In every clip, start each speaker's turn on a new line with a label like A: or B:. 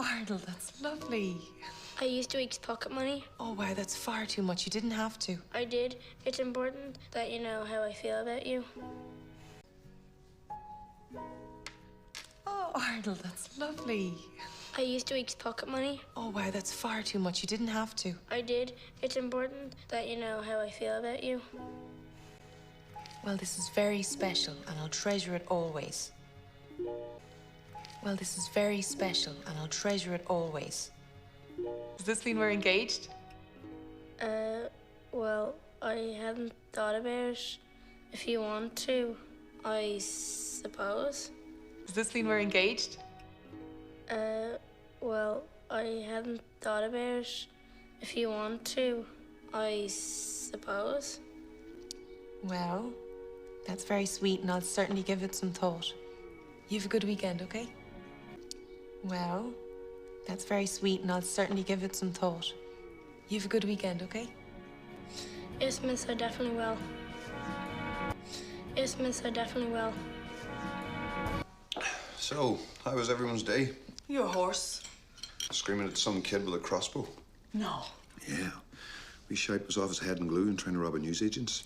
A: Ardal, that's lovely.
B: I used a week's pocket money.
A: Oh, wow, that's far too much. You didn't have to.
B: I did. It's important that you know how I feel about you.
A: Oh, Ardal, that's lovely.
B: I used a week's pocket money.
A: Oh, wow, that's far too much. You didn't have to.
B: I did. It's important that you know how I feel about you.
A: Well, this is very special, and I'll treasure it always. Well, this is very special, and I'll treasure it always. Does this mean we're engaged?
B: Well, I hadn't thought about it. If you want to, I suppose.
A: Does this mean we're engaged?
B: Well, I hadn't thought about it. If you want to, I suppose.
A: Well, that's very sweet, and I'll certainly give it some thought. You have a good weekend, okay? Well, that's very sweet, and I'll certainly give it some thought. You have a good weekend, okay?
B: Yes, miss, I definitely will. Yes, miss, I definitely will.
C: So, how was everyone's day?
D: Your horse?
C: Screaming at some kid with a crossbow?
D: No.
C: Yeah. We shite was off his head and glue and trying to rob a newsagent's.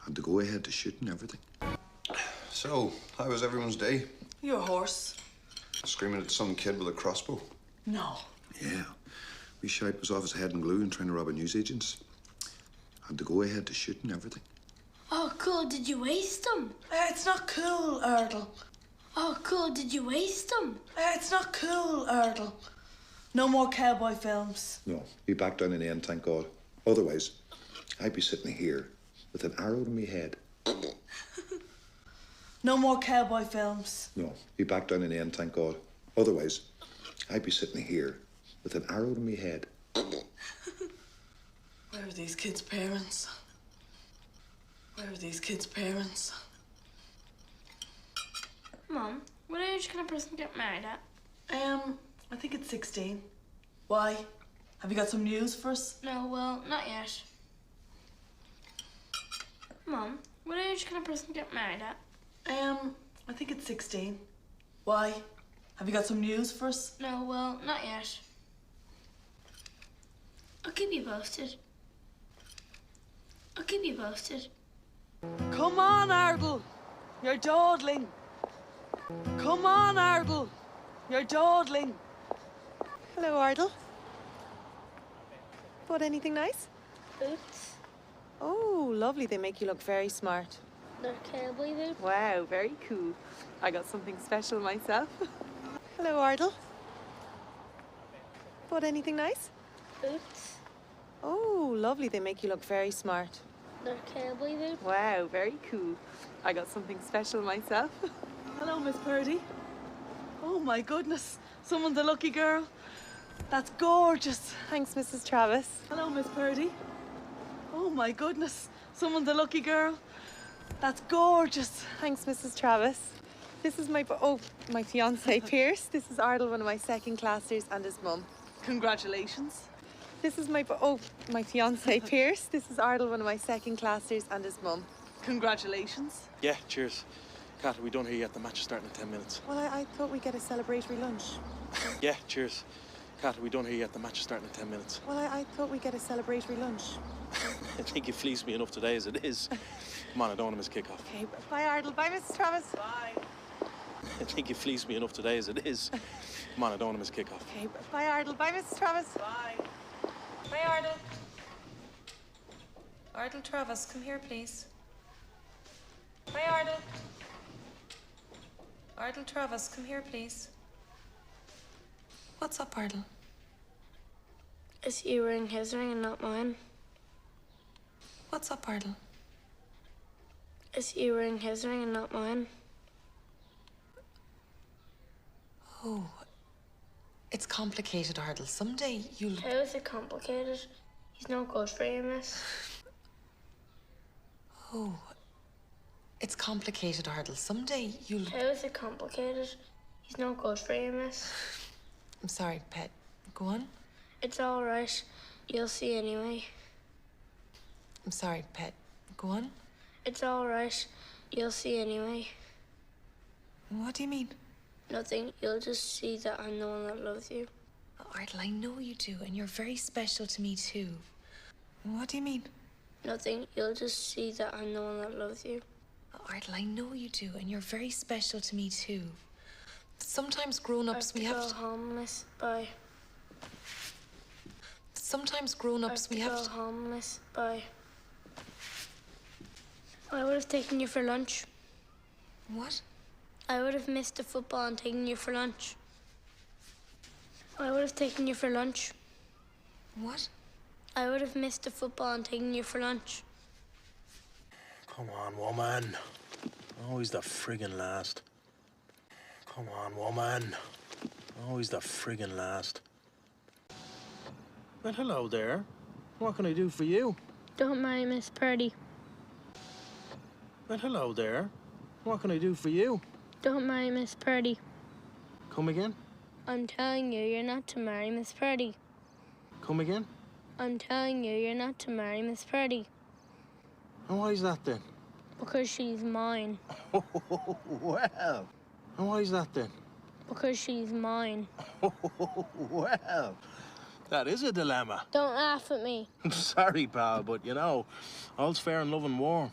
C: Had to go ahead to shoot and everything. So, how was everyone's day?
D: Your horse?
C: Screaming at some kid with a crossbow?
D: No.
C: Yeah. We shite was off his head and glue and trying to rob a newsagent's. Had to go ahead to shoot and everything.
B: Oh, cool. Did you waste them?
D: It's not cool, Ardal.
B: Oh, cool. Did you waste them?
D: It's not cool, Ardal. No more cowboy films.
C: No, he backed down in the end, thank God. Otherwise, I'd be sitting here with an arrow in my head.
D: No more cowboy films.
C: No, he backed down in the end, thank God. Otherwise, I'd be sitting here with an arrow in my head.
D: Where are these kids' parents? Where are these kids' parents?
B: Mom, what age can a person get married at?
D: I think it's 16. Why? Have you got some news for us?
B: No, well, not yet. Mom, what age can a person get married at?
D: I think it's 16. Why? Have you got some news for us?
B: No, well, not yet. I'll keep you posted. I'll keep you posted.
D: Come on, Ardal. You're dawdling. Come on, Ardal. You're dawdling.
A: Hello, Ardal. Bought anything nice?
B: Boots.
A: Oh, lovely. They make you look very smart.
B: They're cowboy boots.
A: Wow, very cool. I got something special myself. Hello, Ardal. Bought anything nice?
B: Boots.
A: Oh, lovely. They make you look very smart.
B: They're cowboy boots.
A: Wow, very cool. I got something special myself.
D: Hello, Miss Purdy. Oh, my goodness. Someone's a lucky girl. That's gorgeous.
A: Thanks, Mrs. Travis.
D: Hello, Miss Purdy. Oh, my goodness. Someone's a lucky girl. That's gorgeous.
A: Thanks, Mrs. Travis. This is my fiance Pierce. This is Ardal, one of my second classers, and his mum.
D: Congratulations.
A: This is my fiance Pierce. This is Ardal, one of my second classers, and his mum.
D: Congratulations.
E: Yeah, cheers. Kat, are we done here yet? The match is starting in 10 minutes.
A: Well, I thought we'd get a celebratory lunch.
E: Yeah, cheers. Kat, are we done here yet? The match is starting in 10 minutes.
A: Well, I thought we'd get a celebratory lunch.
E: I think you fleeced me enough today as it is. Come on, I don't want to miss kick-off.
A: Okay, bye, Ardal. Bye, Mrs. Travis.
D: Bye.
E: I think you fleeced me enough today as it is. Come on, I don't want to miss kick-off.
A: Okay, bye, Ardal. Bye, Mrs. Travis.
D: Bye.
A: Bye, Ardal. Ardal Travis, come here, please. Bye, Ardal. Ardal Travis, come here, please. What's up, Ardal?
B: Is he wearing his ring and not mine?
A: What's up, Ardal?
B: Is he wearing his ring and not mine?
A: Oh, it's complicated, Ardal. Someday you'll...
B: How is it complicated? He's no good for you, miss.
A: Oh, it's complicated, Ardal. Someday you'll...
B: How is it complicated? He's no good for you, miss.
A: I'm sorry, pet. Go on.
B: It's all right. You'll see anyway.
A: I'm sorry, pet. Go on.
B: It's all right. You'll see anyway.
A: What do you mean?
B: Nothing. You'll just see that I'm the one that loves you.
A: Oh, Ardal, I know you do, and you're very special to me too. What do you mean?
B: Nothing. You'll just see that I'm the one that loves you.
A: Oh, Ardal, I know you do, and you're very special to me too. Sometimes grown-ups we have
B: to go home, miss. Bye.
A: Sometimes grown-ups we have
B: to go home, miss. Bye. I would have taken you for lunch.
A: What?
B: I would have missed the football and taken you for lunch. I would have taken you for lunch.
A: What?
B: I would have missed the football and taken you for lunch.
E: Come on, woman. Always the friggin' last. Come on, woman. Always the friggin' last. Well, hello there. What can I do for you?
B: Don't marry Miss Purdy.
E: Well, hello there. What can I do for you?
B: Don't marry Miss Purdy.
E: Come again?
B: I'm telling you, you're not to marry Miss Purdy.
E: Come again?
B: I'm telling you, you're not to marry Miss Purdy.
E: And why is that then?
B: Because she's mine.
E: Well. And why is that then?
B: Because she's mine.
E: Well. That is a dilemma.
B: Don't laugh at me.
E: Sorry, pal, but you know, all's fair in love and war.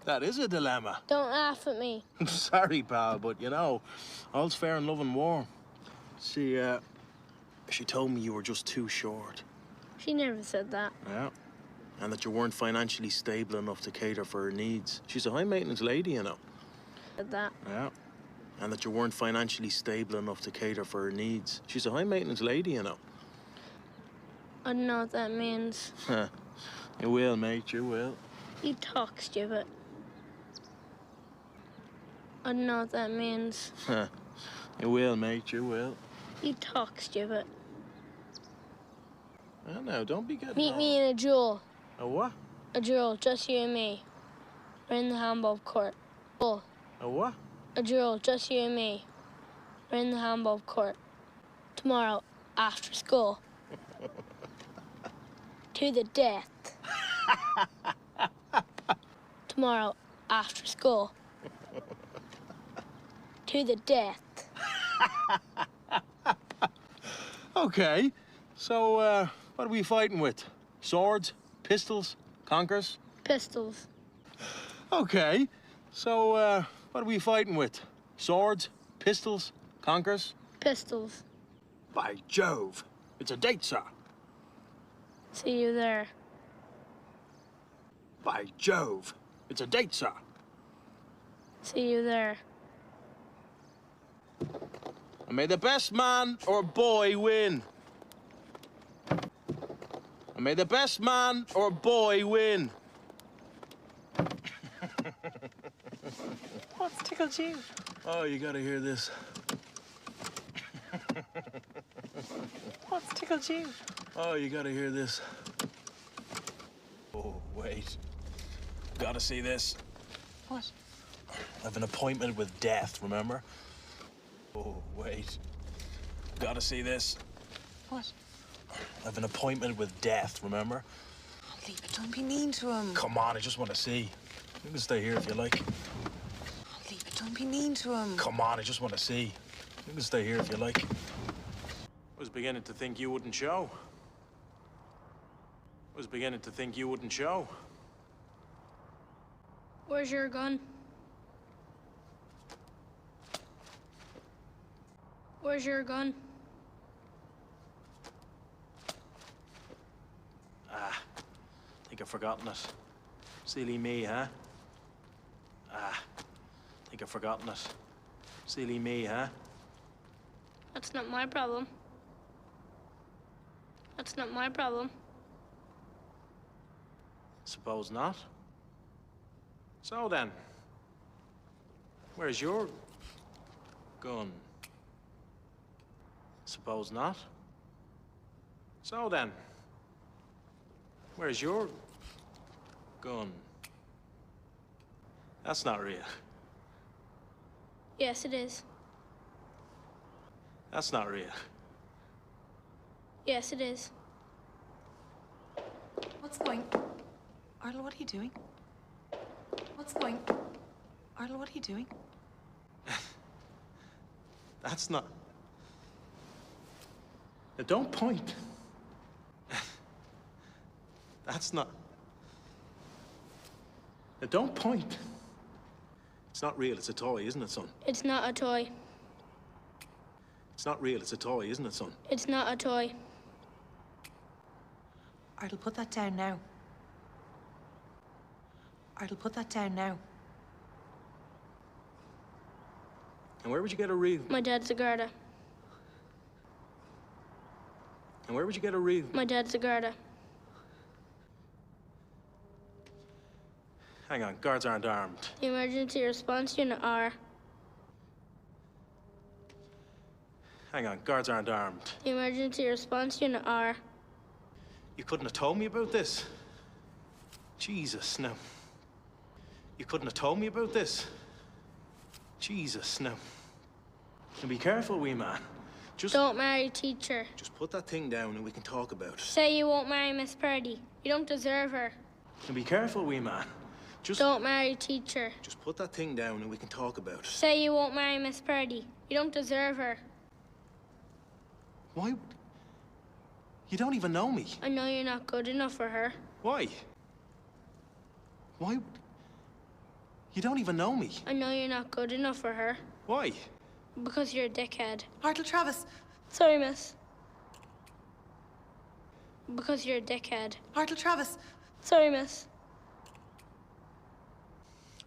E: That is a dilemma.
B: Don't laugh at me.
E: Sorry, pal, but you know, all's fair in love and war. See, she told me you were just too short.
B: She never said that.
E: Yeah. And that you weren't financially stable enough to cater for her needs. She's a high-maintenance lady, you know.
B: Said that.
E: Yeah. And that you weren't financially stable enough to cater for her needs. She's a high-maintenance lady, you know.
B: I don't know what that means.
E: You will, mate, you will.
B: You talk stupid. I don't know what that means.
E: You will, mate, you will.
B: You talk stupid.
E: Well, now, don't be getting
B: Meet
E: all...
B: me in a duel.
E: A what?
B: A duel, just you and me. We're in the handball court. Oh,
E: A what?
B: a duel, just you and me. We're in the handball court. Tomorrow, after school. To the death. Tomorrow, after school. To the death.
E: Okay. So, what are we fighting with? Swords? Pistols? Conkers?
B: Pistols.
E: Okay. So, what are we fighting with? Swords? Pistols? Conkers?
B: Pistols.
E: By Jove. It's a date, sir.
B: See you there.
E: By Jove. It's a date, sir.
B: See you there.
E: And may the best man or boy win. And may the best man or boy win.
D: What's tickled you?
E: Oh, you gotta hear this.
D: What's tickled you?
E: Oh, you gotta hear this. Oh, wait. Gotta see this.
D: What?
E: I've an appointment with death, remember? Oh, wait. Gotta see this.
D: What?
E: I've an appointment with death, remember?
A: Oh, leave it. Don't be mean to him.
E: Come on, I just want to see. You can stay here if you like.
A: Oh, leave it. Don't be mean to him.
E: Come on, I just want to see. You can stay here if you like. I was beginning to think you wouldn't show. I was beginning to think you wouldn't show.
B: Where's your gun? Where's your gun?
E: Think I've forgotten it. Silly me, huh? Think I've forgotten it. Silly me, huh?
B: That's not my problem. That's not my problem.
E: Suppose not. So then, where's your gun? Suppose not. So then, where's your gun? That's not real.
B: Yes, it is.
E: That's not real.
B: Yes, it is.
A: What's going... Ardal, what are you doing? What's going... Ardal, what are you doing?
E: That's not... Now, don't point. That's not... Now, don't point. It's not real, it's a toy, isn't it, son?
B: It's not a toy.
E: It's not real, it's a toy, isn't it, son?
B: It's not a toy.
A: Ardal, put that down now. Ardal, put that down now.
E: And where would you get a reel?
B: My dad's a Garda.
E: And where would you get a reel?
B: My dad's a Garda.
E: Hang on, guards aren't armed.
B: The emergency response unit are.
E: Hang on, guards aren't armed.
B: The emergency response unit are.
E: You couldn't have told me about this? Jesus, no. You couldn't have told me about this? Jesus, no. And be careful, wee man.
B: Don't marry teacher.
E: Just put that thing down and we can talk about it.
B: Say you won't marry Miss Purdy. You don't deserve her.
E: And be careful, wee man.
B: Don't marry teacher.
E: Just put that thing down and we can talk about it.
B: Say you won't marry Miss Purdy. You don't deserve her.
E: Why? You don't even know me.
B: I know you're not good enough for her.
E: Why? Why? You don't even know me.
B: I know you're not good enough for her.
E: Why?
B: Because you're a dickhead.
A: Ardal, Travis.
B: Sorry, miss. Because you're a dickhead.
A: Ardal, Travis.
B: Sorry, miss.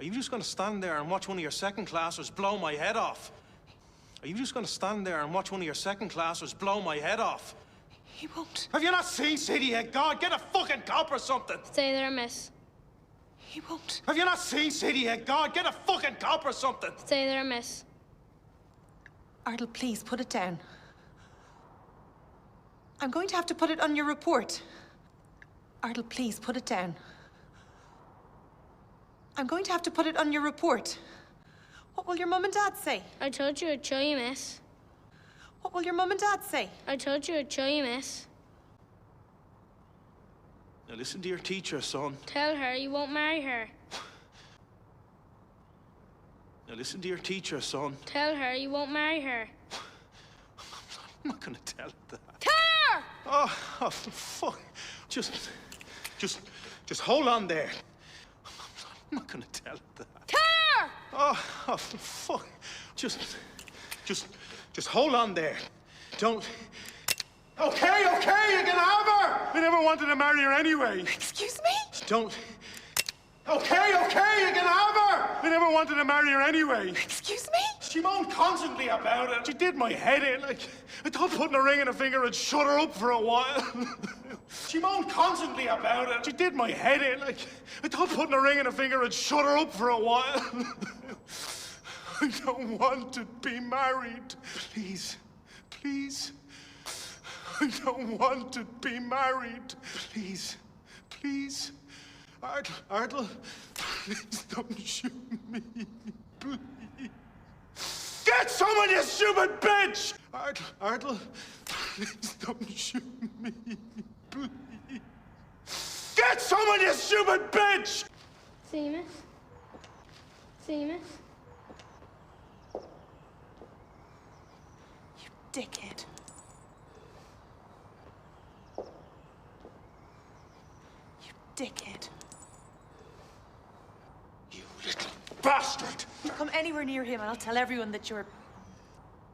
E: Are you just going to stand there and watch one of your second classers blow my head off? Are you just going to stand there and watch one of your second classers blow my head off?
A: He won't.
E: Have you not seen City Head? God, get a fucking cop or something!
B: Stay there, miss.
A: He won't.
E: Have you not seen City Head? God, get a fucking cop or something!
B: Stay there, miss.
A: Ardal, please, put it down. I'm going to have to put it on your report. Ardal, please, put it down. I'm going to have to put it on your report. What will your mum and dad say?
B: I told you I'd show you, miss.
A: What will your mum and dad say?
B: I told you I'd show you, miss.
E: Now listen to your teacher, son.
B: Tell her you won't marry her.
E: Now listen to your teacher, son.
B: Tell her you won't marry her.
E: I'm not gonna tell her that.
B: Tell her!
E: Oh, fuck. Just hold on there. I'm not gonna tell her that.
B: Tell her!
E: Oh, fuck. Just hold on there. Don't... Okay, you can have her! I never wanted to marry her anyway.
A: Excuse me?
E: Don't... Okay, you can have her! I never wanted to marry her anyway.
A: Excuse me?
E: She moaned constantly about it. She did my head in. Like, I thought putting a ring in her finger would shut her up for a while. She moaned constantly about it. She did my head in. Like, I thought putting a ring in her finger would shut her up for a while. I don't want to be married. Please, please. I don't want to be married. Please, please. Ardal, please don't shoot me. Please. Get someone, you stupid bitch! Ardal, please don't shoot me. Please. Get someone, you stupid bitch!
B: See you, miss. See you, miss.
A: You dickhead. You dickhead.
E: You little bastard!
A: You come anywhere near him and I'll tell everyone that you're...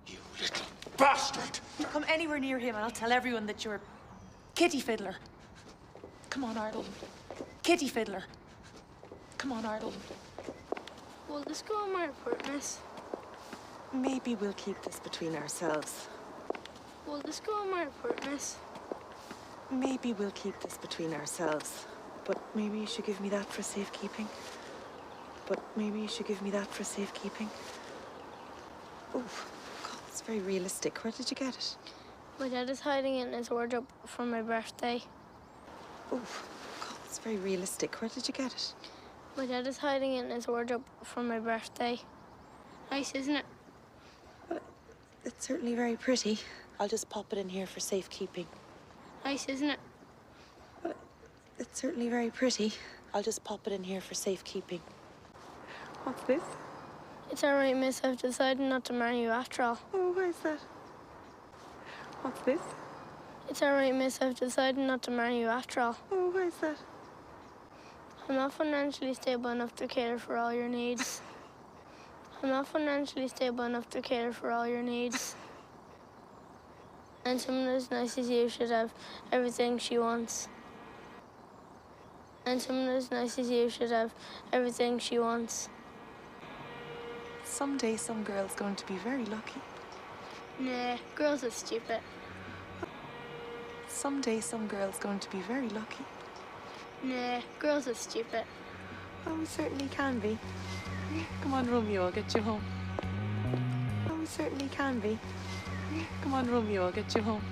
E: You little bastard!
A: You come anywhere near him and I'll tell everyone that you're... Kitty Fiddler. Come on, Ardal. Kitty Fiddler. Come on, Ardal.
B: Will this go on my report, miss?
A: Maybe we'll keep this between ourselves.
B: Will this go on my report, miss?
A: Maybe we'll keep this between ourselves. But maybe you should give me that for safekeeping. But maybe you should give me that for safekeeping. Oh, God, it's very realistic. Where did you get it?
B: My dad is hiding it in his wardrobe for my birthday.
A: Oh, God, it's very realistic. Where did you get it?
B: My dad is hiding it in his wardrobe for my birthday. Nice, isn't it?
A: Well, it's certainly very pretty. I'll just pop it in here for safekeeping.
B: Nice, isn't it?
A: Well, it's certainly very pretty. I'll just pop it in here for safekeeping. What's this?
B: It's all right, miss. I've decided not to marry you after all.
D: Oh, why is that? What's this?
B: It's all right, miss. I've decided not to marry you after all.
D: Oh, why is that?
B: I'm not financially stable enough to cater for all your needs. I'm not financially stable enough to cater for all your needs. And someone as nice as you should have everything she wants. And someone as nice as you should have everything she wants.
D: Someday some girl's going to be very lucky.
B: Nah, girls are stupid.
D: Someday some girl's going to be very lucky.
B: Nah, girls are stupid.
D: Oh, we certainly can be. Come on, Romeo, I'll get you home. Oh, we certainly can be. Come on, Romeo, I'll get you home.